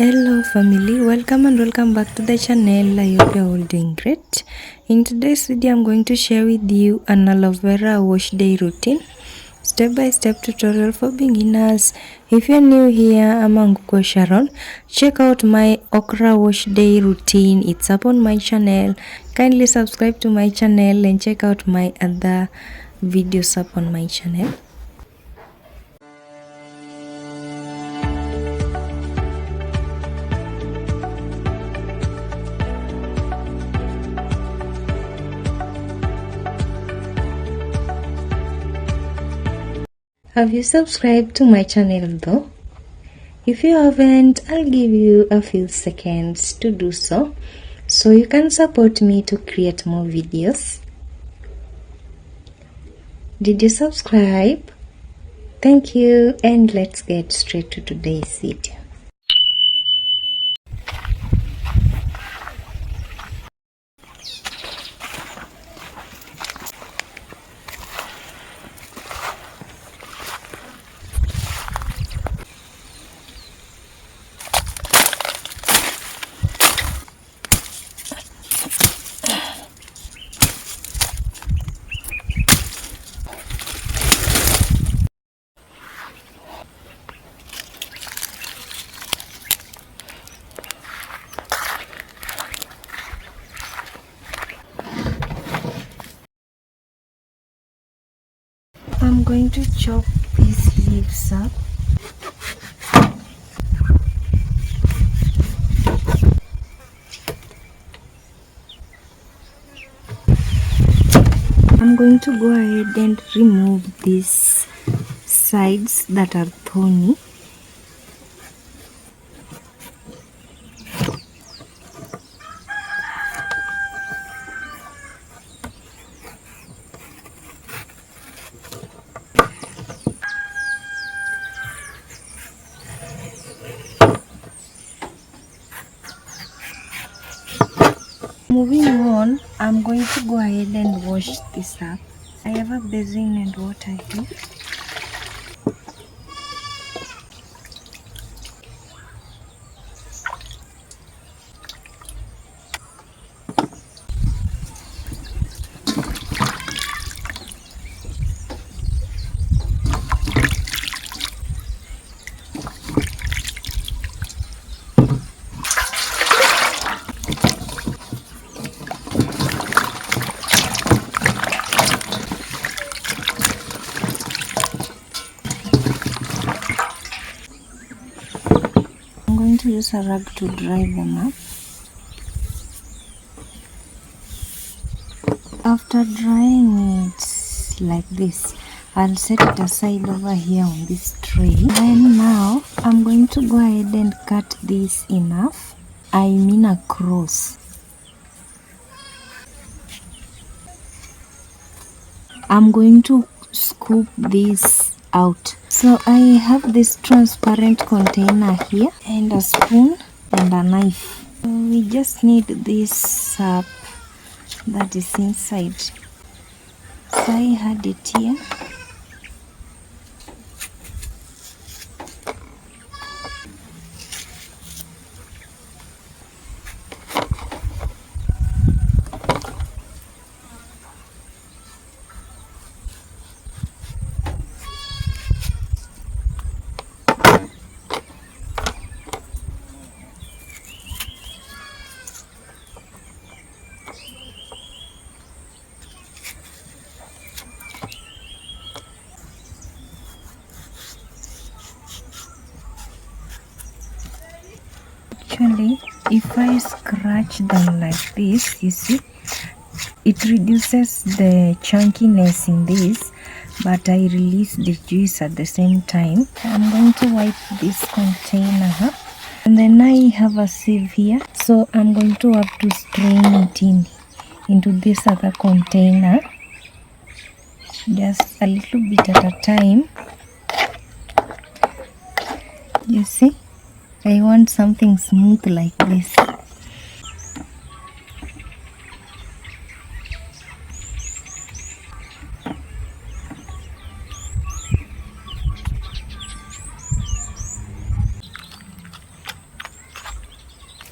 Hello family, welcome and welcome back to the channel. I hope you're all doing great. In today's video I'm going to share with you an aloe vera wash day routine, step-by-step tutorial for beginners. If you're new here, I'm Anguko Sharon. Check out my okra wash day routine, it's up on my channel. Kindly subscribe to my channel and check out my other videos up on my channel. Have you subscribed to my channel though? If you haven't, I'll give you a few seconds to do so you can support me to create more videos. Did you subscribe? Thank you, and let's get straight to today's video. I'm going to chop these leaves up. I'm going to go ahead and remove these sides that are thorny. Moving on, I'm going to go ahead and wash this up. I have a basin and water here. I'm going to use a rag to dry them up. After drying it like this, I'll set it aside over here on this tray. Then now I'm going to go ahead and cut this in half. I mean across. I'm going to scoop this out. So I have this transparent container here and a spoon and a knife. So we just need this sap that is inside. So I had it here. Actually, if I scratch them like this, you see, it reduces the chunkiness in this, but I release the juice at the same time. I'm going to wipe this container up, and then I have a sieve here, so I'm going to have to strain it into this other container, just a little bit at a time. You see, I want something smooth like this.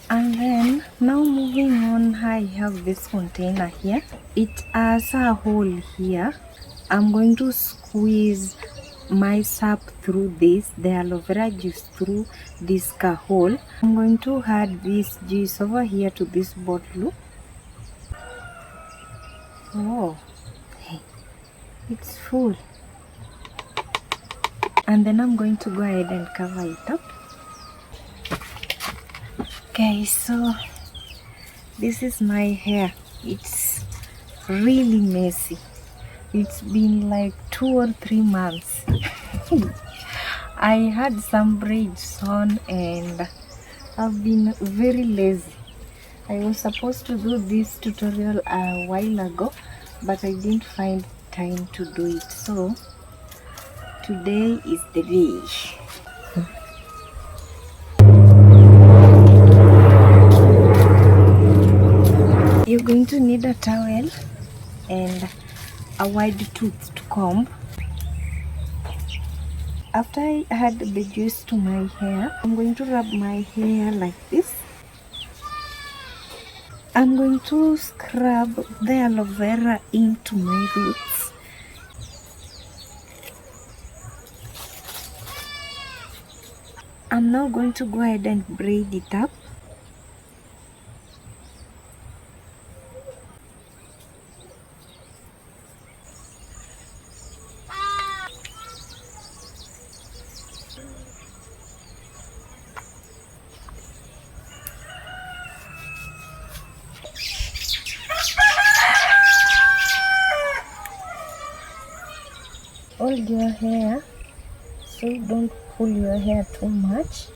And then now moving on, I have this container here. It has a hole here. I'm going to squeeze my sap through this, the aloe vera juice through this hole. I'm going to add this juice over here to this bottle. Oh, it's full. And then I'm going to go ahead and cover it up. Okay, so this is my hair. It's really messy. It's been like 2 or 3 months. I had some braids on and I've been very lazy. I was supposed to do this tutorial a while ago, but I didn't find time to do it. So today is the day. You're going to need a towel and a wide toothed comb. After I add the juice to my hair, I'm going to rub my hair like this. I'm going to scrub the aloe vera into my roots. I'm now going to go ahead and braid it up. Hold your hair so you don't pull your hair too much.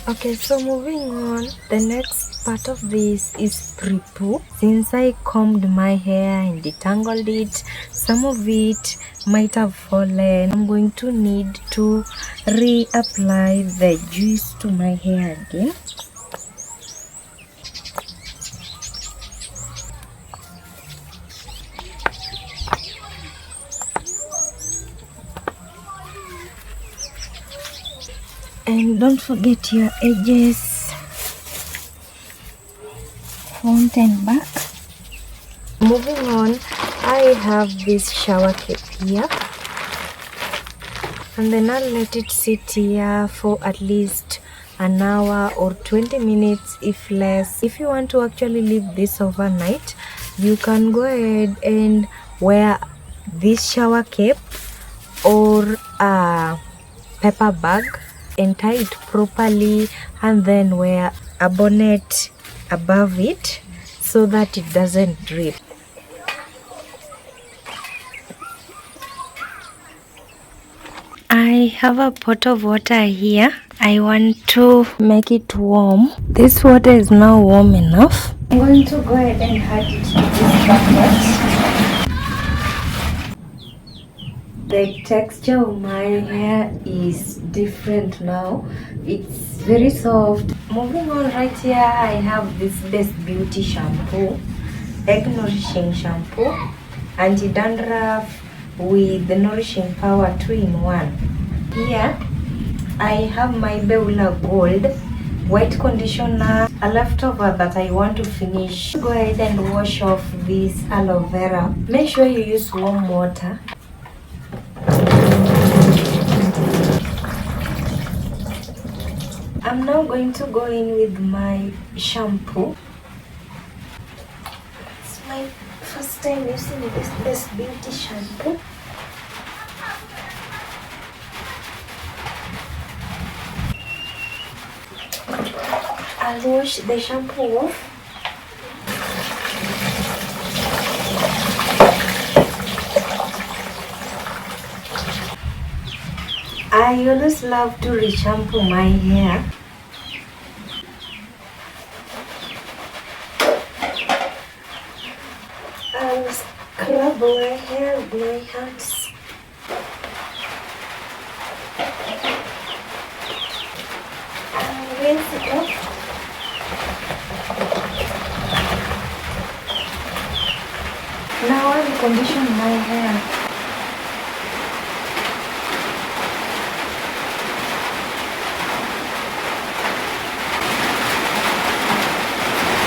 Okay, so moving on, the next part of this is pre-poo. Since I combed my hair and detangled it, some of it might have fallen. I'm going to need to reapply the juice to my hair again. And don't forget your edges, front and back. Moving on, I have this shower cap here, and then I'll let it sit here for at least an hour or 20 minutes if less. If you want to actually leave this overnight, you can go ahead and wear this shower cap or a paper bag and tie it properly, and then wear a bonnet above it so that it doesn't drip. I have a pot of water here. I want to make it warm. This water is now warm enough. I'm going to go ahead and add it to this bucket. The texture of my hair is different now. It's very soft. Moving on, right here I have this Best Beauty shampoo, egg nourishing shampoo, anti-dandruff with the nourishing power 2-in-1. Here I have my Beulah Gold white conditioner, a leftover that I want to finish. Go ahead and wash off this aloe vera. Make sure you use warm water. I'm now going to go in with my shampoo. It's my first time using this Best Beauty shampoo. I'll wash the shampoo off. I always love to re-shampoo my hair. Grab my hair with my hands. And rinse it off. Now I will condition my hair.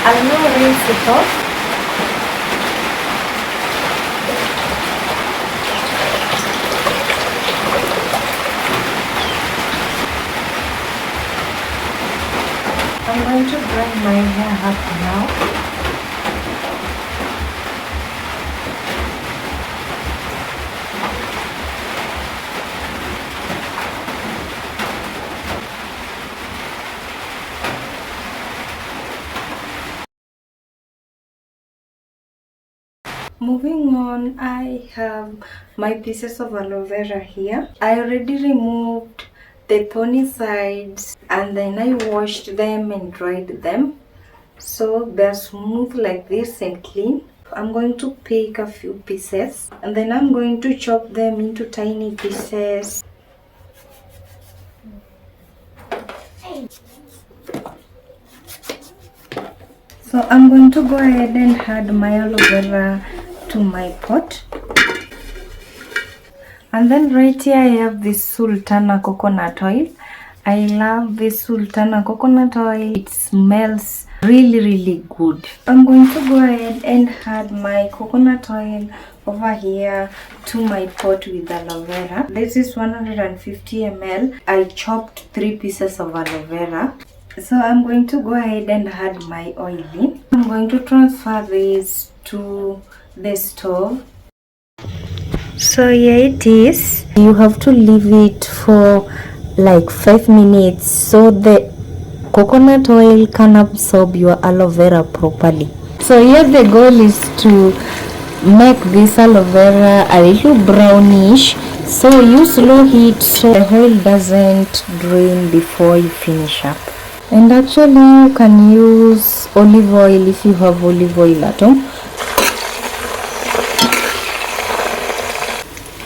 I'll now rinse it off. I'm going to dry my hair up now. Moving on, I have my pieces of aloe vera here. I already removed the thorny sides and then I washed them and dried them, so they're smooth like this and clean. I'm going to pick a few pieces and then I'm going to chop them into tiny pieces. So I'm going to go ahead and add my aloe vera to my pot. And then right here I have this sultana coconut oil. I love this sultana coconut oil. It smells really good. I'm going to go ahead and add my coconut oil over here to my pot with aloe vera. This is 150 ml. I chopped 3 pieces of aloe vera. So I'm going to go ahead and add my oil in. I'm going to transfer this to the stove. So here it is. You have to leave it for like 5 minutes so the coconut oil can absorb your aloe vera properly. So here the goal is to make this aloe vera a little brownish, so use slow heat so the oil doesn't drain before you finish up. And actually you can use olive oil if you have olive oil at home.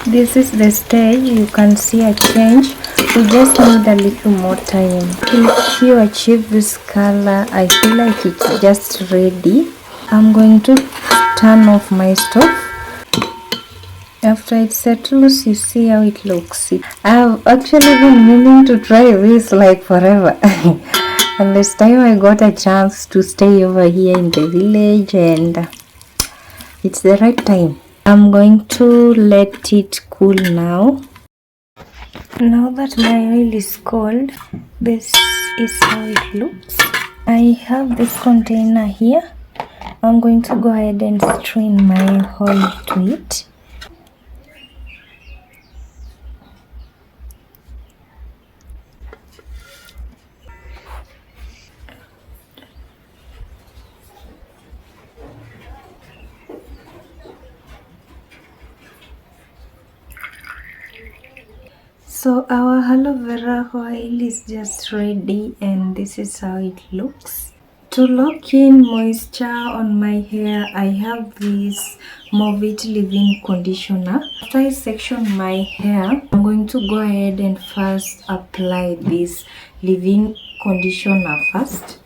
This is the stage. You can see a change. We just need a little more time. If you achieve this color, I feel like it's just ready. I'm going to turn off my stove. After it settles, you see how it looks. I've actually been meaning to try this like forever. And this time I got a chance to stay over here in the village and it's the right time. I'm going to let it cool now. Now that my oil is cold, this is how it looks. I have this container here. I'm going to go ahead and strain my oil to it. So our aloe vera oil is just ready and this is how it looks. To lock in moisture on my hair, I have this Movit leave-in conditioner. After I section my hair, I'm going to go ahead and first apply this leave-in conditioner first.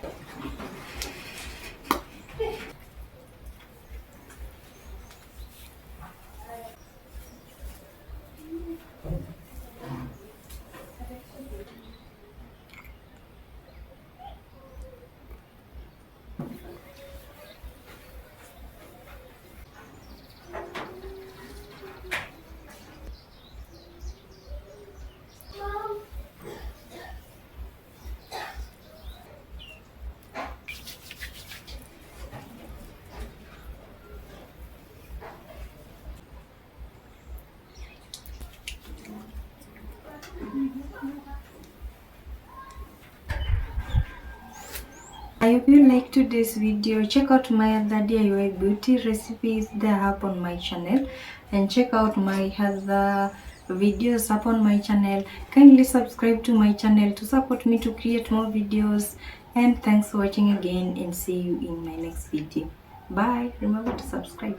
I hope you liked today's video. Check out my other DIY beauty recipes, they're up on my channel, and check out my other videos up on my channel. Kindly subscribe to my channel to support me to create more videos, and thanks for watching again and see you in my next video. Bye. Remember to subscribe.